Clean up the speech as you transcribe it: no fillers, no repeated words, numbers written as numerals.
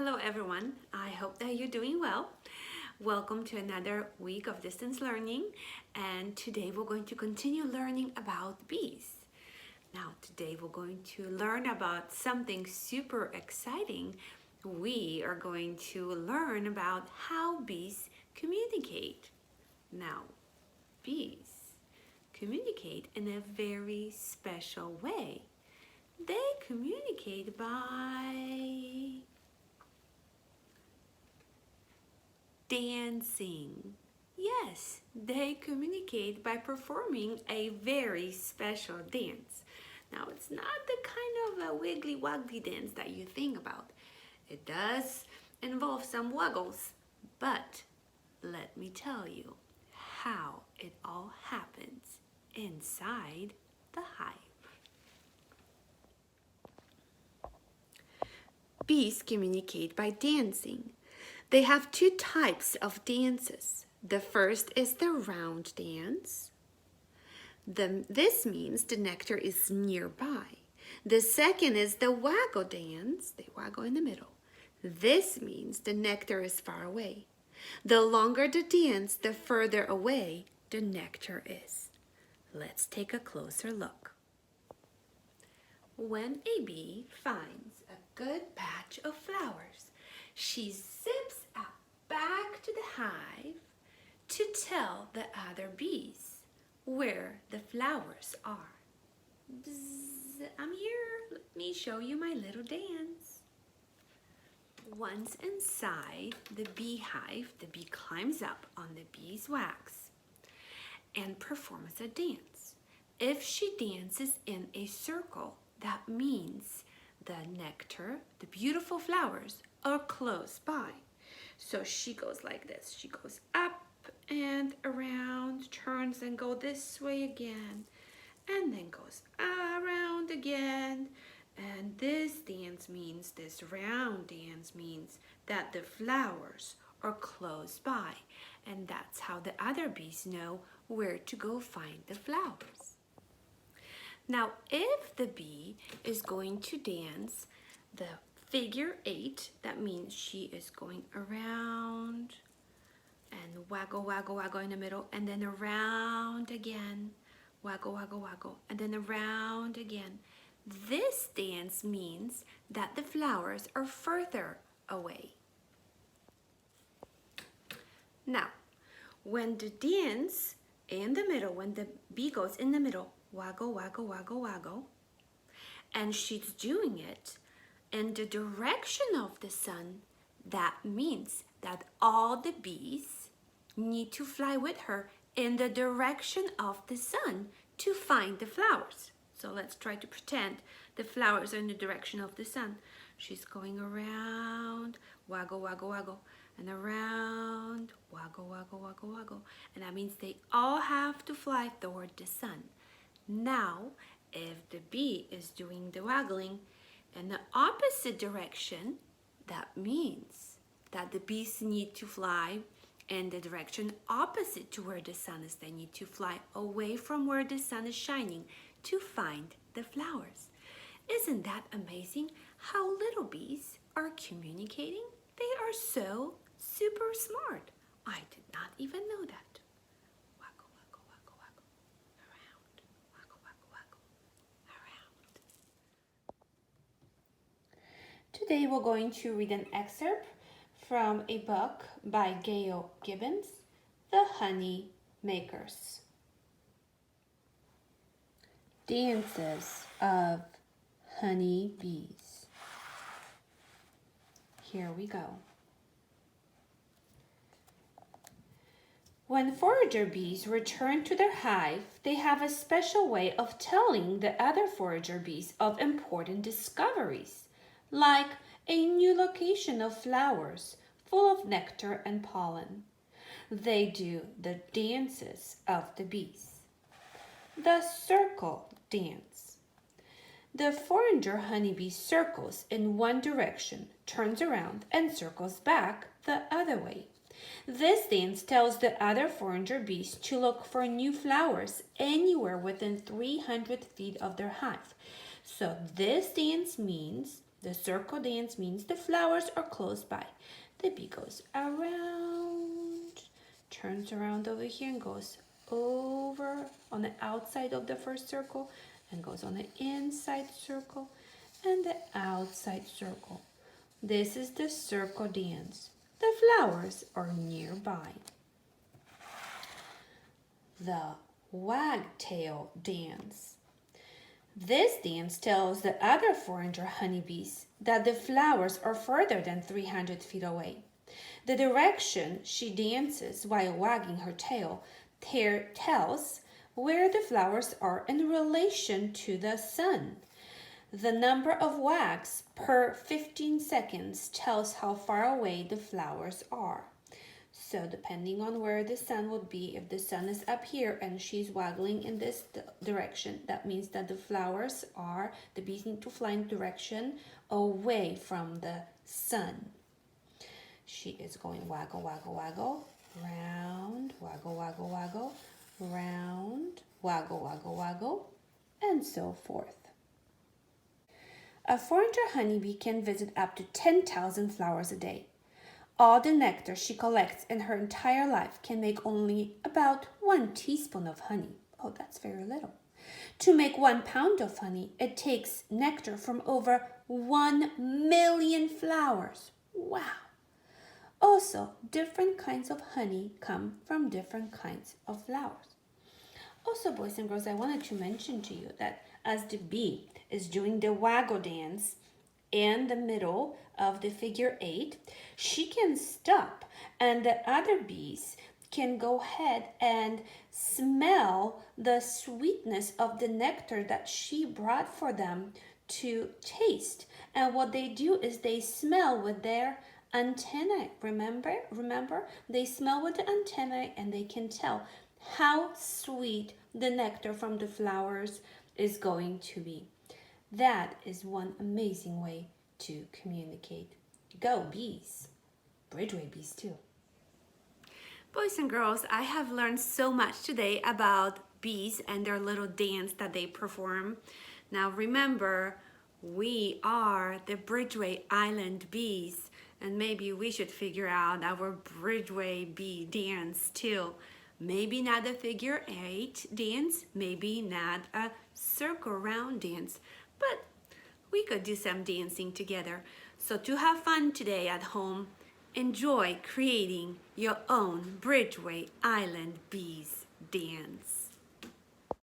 Hello everyone, I hope that you're doing well. Welcome to another week of distance learning, and today we're going to continue learning about bees. Now today we're going to learn about something super exciting. We are going to learn about how bees communicate. Now, bees communicate in a very special way. They communicate by dancing. Yes, they communicate by performing a very special dance. Now, it's not the kind of a wiggly woggly dance that you think about. It does involve some waggles, but let me tell you how it all happens inside the hive. Bees communicate by dancing. They have two types of dances. The first is the round dance. This means the nectar is nearby. The second is the waggle dance. They waggle in the middle. This means the nectar is far away. The longer the dance, the further away the nectar is. Let's take a closer look. When a bee finds a good patch of flowers, she zips out back to the hive to tell the other bees where the flowers are. Bzz, I'm here. Let me show you my little dance. Once inside the beehive, the bee climbs up on the beeswax and performs a dance. If she dances in a circle, that means the nectar, the beautiful flowers, are close by. So she goes like this. She goes up and around, turns and go this way again, and then goes around again. And this dance means, this round dance means that the flowers are close by. And that's how the other bees know where to go find the flowers. Now, if the bee is going to dance the figure 8, that means she is going around and waggle, waggle, waggle in the middle, and then around again, waggle, waggle, waggle, and then around again. This dance means that the flowers are further away. Now, when the dance in the middle, when the bee goes in the middle, waggle, waggle, waggle, waggle, and she's doing it in the direction of the sun, that means that all the bees need to fly with her in the direction of the sun to find the flowers. So let's try to pretend the flowers are in the direction of the sun. She's going around, waggle, waggle, waggle, and around, waggle, waggle, waggle, waggle. And that means they all have to fly toward the sun. Now, if the bee is doing the waggling in the opposite direction, that means that the bees need to fly in the direction opposite to where the sun is. They need to fly away from where the sun is shining to find the flowers. Isn't that amazing how little bees are communicating? They are so super smart. I did not even know that. Waggle, waggle, waggle, waggle. Around. Waggle, waggle, waggle. Around. Today we're going to read an excerpt from a book by Gail Gibbons, The Honey Makers. Dances of Honey Bees. Here we go. When forager bees return to their hive, they have a special way of telling the other forager bees of important discoveries, like a new location of flowers full of nectar and pollen. They do the dances of the bees. The circle dance. The forager honeybee circles in one direction, turns around, and circles back the other way. This dance tells the other forager bees to look for new flowers anywhere within 300 feet of their hive. So this dance means The circle dance means the flowers are close by. The bee goes around, turns around over here and goes over on the outside of the first circle and goes on the inside circle and the outside circle. This is the circle dance. The flowers are nearby. The wagtail dance. This dance tells the other foreigner honeybees that the flowers are further than 300 feet away. The direction she dances while wagging her tail tells where the flowers are in relation to the sun. The number of wags per 15 seconds tells how far away the flowers are. So depending on where the sun would be, if the sun is up here and she's waggling in this direction, that means that the bees need to fly in direction away from the sun. She is going waggle, waggle, waggle, round, waggle, waggle, waggle, round, waggle, waggle, waggle, and so forth. A foreigner honeybee can visit up to 10,000 flowers a day. All the nectar she collects in her entire life can make only about 1 teaspoon of honey. Oh, that's very little. To make 1 pound of honey, it takes nectar from over 1 million flowers. Wow! Also, different kinds of honey come from different kinds of flowers. Also, boys and girls, I wanted to mention to you that as the bee is doing the waggle dance in the middle of the figure 8, she can stop and the other bees can go ahead and smell the sweetness of the nectar that she brought for them to taste. And what they do is they smell with their antennae. Remember? They smell with the antennae and they can tell how sweet the nectar from the flowers is going to be. That is one amazing way to communicate. Go bees. Bridgeway bees too. Boys and girls, I have learned so much today about bees and their little dance that they perform. Now remember, we are the Bridgeway Island bees, and maybe we should figure out our Bridgeway bee dance too. Maybe not a figure 8 dance, maybe not a circle round dance, but we could do some dancing together. So to have fun today at home, enjoy creating your own Bridgeway Island Bees dance.